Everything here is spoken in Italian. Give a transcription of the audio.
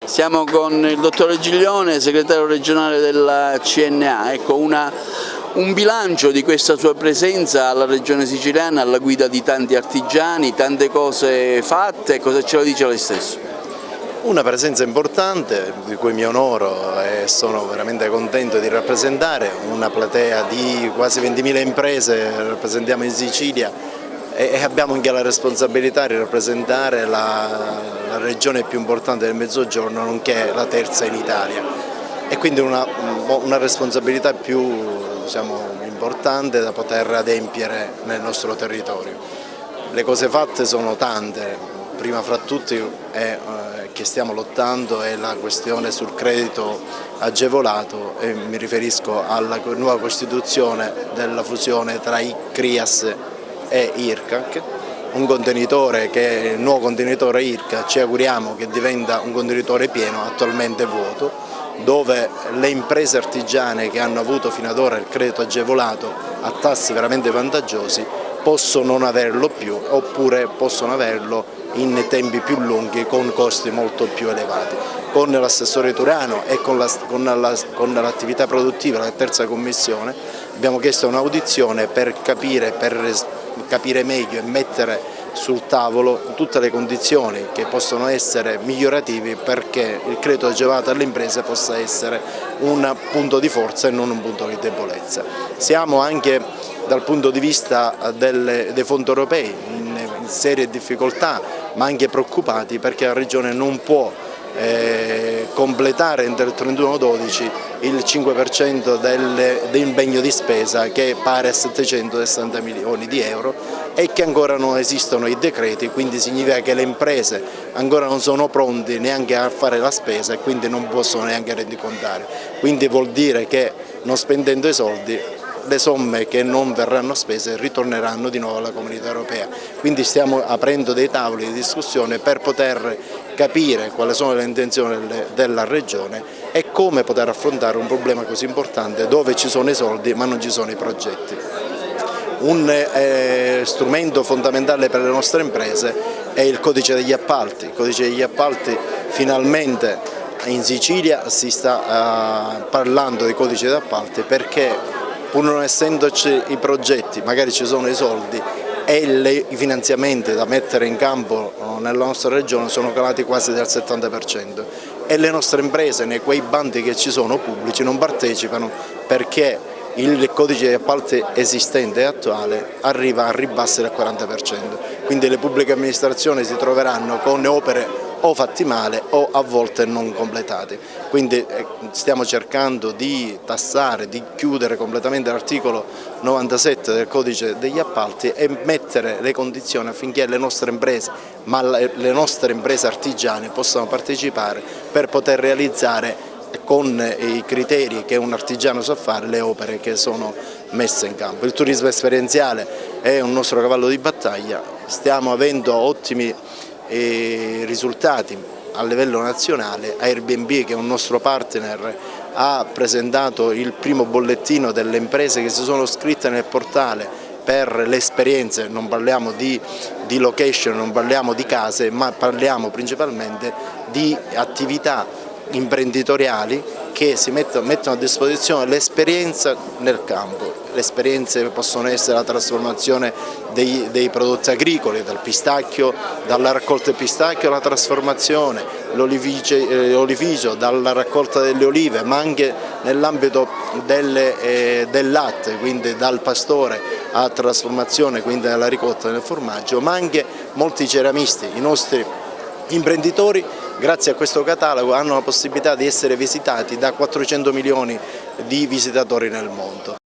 Siamo con il dottore Giglione, segretario regionale della CNA. Ecco, un bilancio di questa sua presenza alla regione siciliana alla guida di tanti artigiani, tante cose fatte. Cosa ce lo dice lei stesso? Una presenza importante di cui mi onoro e sono veramente contento di rappresentare una platea di quasi 20.000 imprese, rappresentiamo in Sicilia e abbiamo anche la responsabilità di rappresentare la regione più importante del Mezzogiorno, nonché la terza in Italia, e quindi una responsabilità più importante da poter adempiere nel nostro territorio. Le cose fatte sono tante, prima fra tutti che stiamo lottando è la questione sul credito agevolato, e mi riferisco alla nuova costituzione della fusione tra CRIAS e IRCAC, un contenitore che è il nuovo contenitore IRCAC, ci auguriamo che diventa un contenitore pieno, attualmente vuoto, dove le imprese artigiane che hanno avuto fino ad ora il credito agevolato a tassi veramente vantaggiosi possono non averlo più, oppure possono averlo in tempi più lunghi con costi molto più elevati. Con l'assessore Turano e con l'attività produttiva, la terza commissione, abbiamo chiesto un'audizione per capire meglio e mettere sul tavolo tutte le condizioni che possono essere migliorative perché il credito agevolato alle imprese possa essere un punto di forza e non un punto di debolezza. Siamo anche dal punto di vista dei fondi europei in serie difficoltà, ma anche preoccupati perché la Regione non può completare entro il 31/12 il 5% dell'impegno di spesa, che è pari a 760 milioni di euro, e che ancora non esistono i decreti, quindi significa che le imprese ancora non sono pronte neanche a fare la spesa e quindi non possono neanche rendicontare. Quindi vuol dire che non spendendo i soldi le somme che non verranno spese ritorneranno di nuovo alla Comunità Europea. Quindi stiamo aprendo dei tavoli di discussione per poter capire quali sono le intenzioni della Regione e come poter affrontare un problema così importante dove ci sono i soldi ma non ci sono i progetti. Un strumento fondamentale per le nostre imprese è il codice degli appalti. Il codice degli appalti finalmente in Sicilia si sta parlando di codice degli appalti perché pur non essendoci i progetti, magari ci sono i soldi e i finanziamenti da mettere in campo nella nostra regione sono calati quasi del 70% e le nostre imprese nei quei bandi che ci sono pubblici non partecipano perché il codice degli appalti esistente e attuale arriva a ribassi del 40%, quindi le pubbliche amministrazioni si troveranno con opere o fatti male o a volte non completati. Quindi stiamo cercando di tassare, di chiudere completamente l'articolo 97 del codice degli appalti e mettere le condizioni affinché le nostre imprese, ma le nostre imprese artigiane possano partecipare per poter realizzare con i criteri che un artigiano sa fare le opere che sono messe in campo. Il turismo esperienziale è un nostro cavallo di battaglia, stiamo avendo ottimi risultati a livello nazionale. Airbnb, che è un nostro partner, ha presentato il primo bollettino delle imprese che si sono iscritte nel portale per le esperienze. Non parliamo di location, non parliamo di case, ma parliamo principalmente di attività imprenditoriali che si mettono a disposizione l'esperienza nel campo. Le esperienze possono essere la trasformazione dei prodotti agricoli, dal pistacchio, dalla raccolta del pistacchio alla trasformazione, l'olivicio, dalla raccolta delle olive, ma anche nell'ambito del latte, quindi dal pastore alla trasformazione, quindi alla ricotta del formaggio, ma anche molti ceramisti. I nostri imprenditori, grazie a questo catalogo, hanno la possibilità di essere visitati da 400 milioni di visitatori nel mondo.